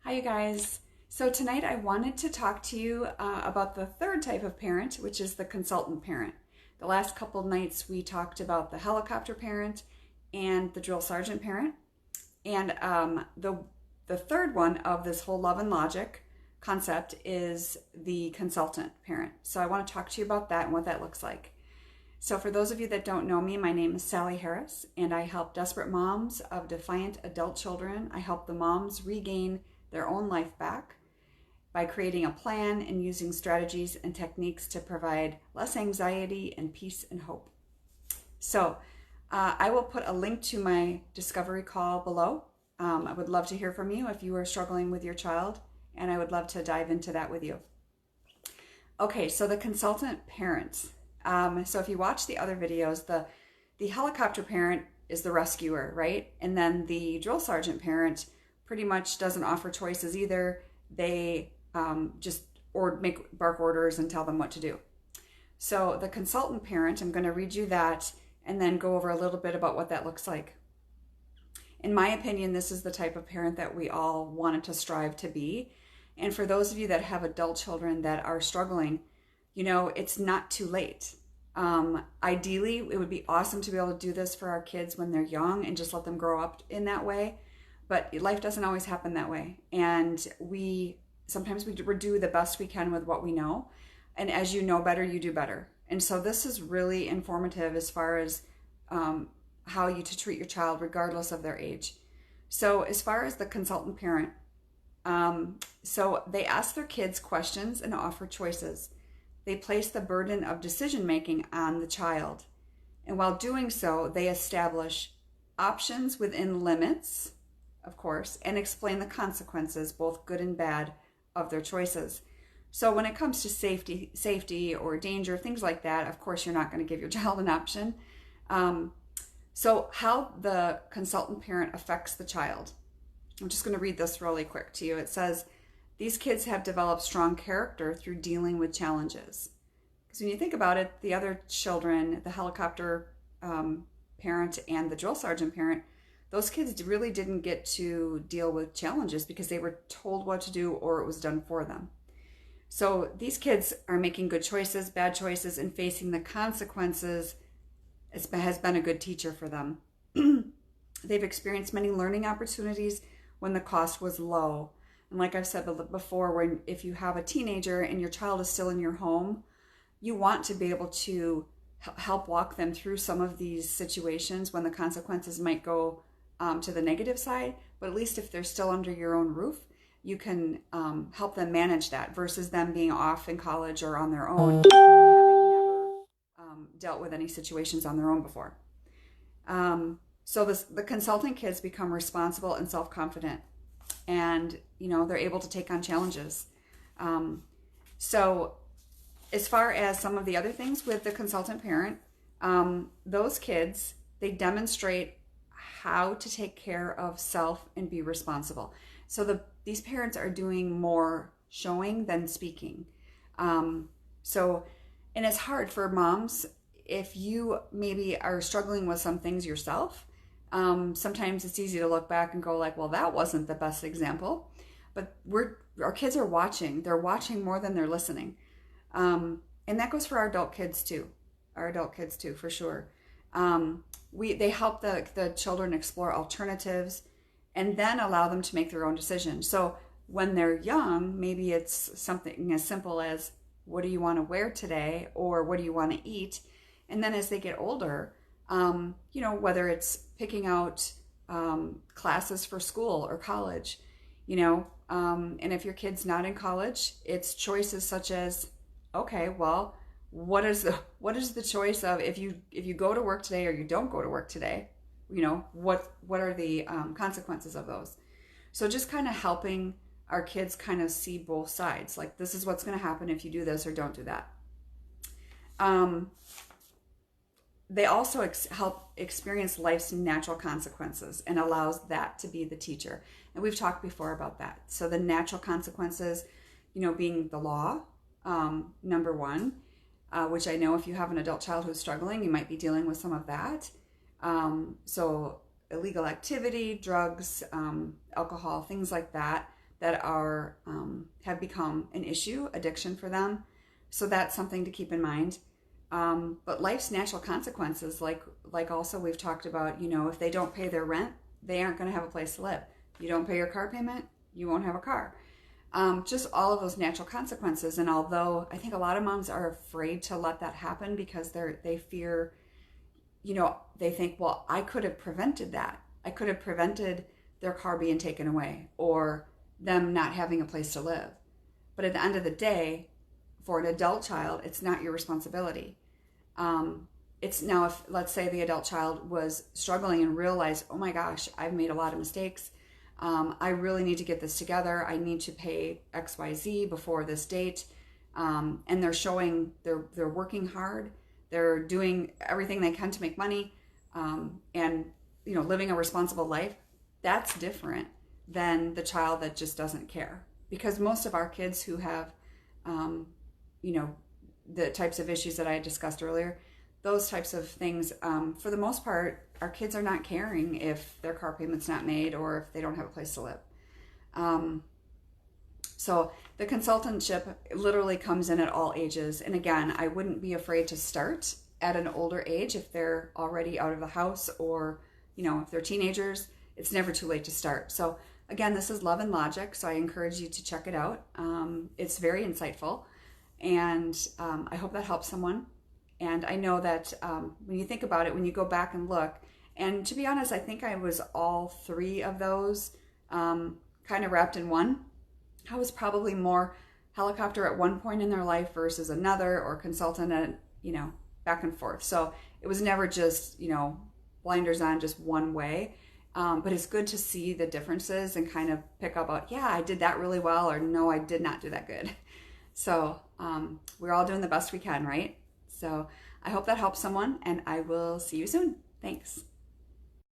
Hi, you guys. So tonight I wanted to talk to you about the third type of parent, which is the consultant parent. The last couple of nights we talked about the helicopter parent and the drill sergeant parent. And the third one of this whole love and logic concept is the consultant parent. So I want to talk to you about that and what that looks like. So for those of you that don't know me, my name is Sally Harris, and I help desperate moms of defiant adult children. I help the moms regain their own life back by creating a plan and using strategies and techniques to provide less anxiety and peace and hope. So I will put a link to my discovery call below. I would love to hear from you if you are struggling with your child, and I would love to dive into that with you. Okay, so the consultant parents. So if you watch the other videos, the helicopter parent is the rescuer, right? And then the drill sergeant parent pretty much doesn't offer choices either. They just make bark orders and tell them what to do. So the consultant parent, I'm going to read you that and then go over a little bit about what that looks like. In my opinion, this is the type of parent that we all wanted to strive to be. And for those of you that have adult children that are struggling, you know, it's not too late. Ideally, it would be awesome to be able to do this for our kids when they're young and just let them grow up in that way. But life doesn't always happen that way. And sometimes we do the best we can with what we know. And as you know better, you do better. And so this is really informative as far as how you to treat your child regardless of their age. So as far as the consultant parent, so they ask their kids questions and offer choices. They place the burden of decision-making on the child. And while doing so, they establish options within limits, of course, and explain the consequences, both good and bad, of their choices. So when it comes to safety or danger, things like that, of course, you're not going to give your child an option. So how the consultant parent affects the child. I'm just going to read this really quick to you. It says, these kids have developed strong character through dealing with challenges. Because when you think about it, the other children, the helicopter parent and the drill sergeant parent, those kids really didn't get to deal with challenges because they were told what to do or it was done for them. So these kids are making good choices, bad choices, and facing the consequences has been a good teacher for them. They've experienced many learning opportunities when the cost was low. And like I've said before, if you have a teenager and your child is still in your home, you want to be able to help walk them through some of these situations when the consequences might go to the negative side. But at least if they're still under your own roof, you can help them manage that versus them being off in college or on their own, having never dealt with any situations on their own before. So the consultant kids become responsible and self-confident, and they're able to take on challenges. So as far as some of the other things with the consultant parent, those kids, they demonstrate how to take care of self and be responsible. So these parents are doing more showing than speaking. And it's hard for moms if you maybe are struggling with some things yourself. Sometimes it's easy to look back and go like, well, that wasn't the best example. But our kids are watching. They're watching more than they're listening. And that goes for our adult kids too. For sure. They help the children explore alternatives and then allow them to make their own decisions. So when they're young, maybe it's something as simple as, what do you want to wear today? Or what do you want to eat? And then as they get older, whether it's picking out classes for school or college, and if your kid's not in college, it's choices such as, okay, well, what is the choice of if you go to work today or you don't go to work today? What are the consequences of those? So just kind of helping our kids kind of see both sides. Like, this is what's going to happen if you do this or don't do that. They also help experience life's natural consequences and allows that to be the teacher. And we've talked before about that. So the natural consequences, being the law, number one, which I know if you have an adult child who's struggling, you might be dealing with some of that. So illegal activity, drugs, alcohol, things like that. that are have become an issue, addiction for them. So that's something to keep in mind. But life's natural consequences, like also we've talked about, if they don't pay their rent, they aren't going to have a place to live. You don't pay your car payment, you won't have a car. Just all of those natural consequences. And although I think a lot of moms are afraid to let that happen because they fear, they think, well, I could have prevented that. I could have prevented their car being taken away or them not having a place to live. But at the end of the day, for an adult child, it's not your responsibility. It's now, if let's say the adult child was struggling and realized, oh my gosh, I've made a lot of mistakes. I really need to get this together. I need to pay XYZ before this date. And they're showing they're working hard. They're doing everything they can to make money, and living a responsible life. That's different than the child that just doesn't care. Because most of our kids who have, the types of issues that I discussed earlier, those types of things, for the most part, our kids are not caring if their car payment's not made or if they don't have a place to live. So the consultantship literally comes in at all ages. And again, I wouldn't be afraid to start at an older age if they're already out of the house or, if they're teenagers. It's never too late to start. So again, this is Love and Logic, so I encourage you to check it out. It's very insightful, and I hope that helps someone. And I know that when you think about it, when you go back and look, and to be honest, I think I was all three of those kind of wrapped in one. I was probably more helicopter at one point in their life versus another, or consultant at, back and forth. So it was never just, blinders on just one way. But it's good to see the differences and kind of pick up, yeah, I did that really well, or no, I did not do that good. So we're all doing the best we can, right? So I hope that helps someone, and I will see you soon. Thanks.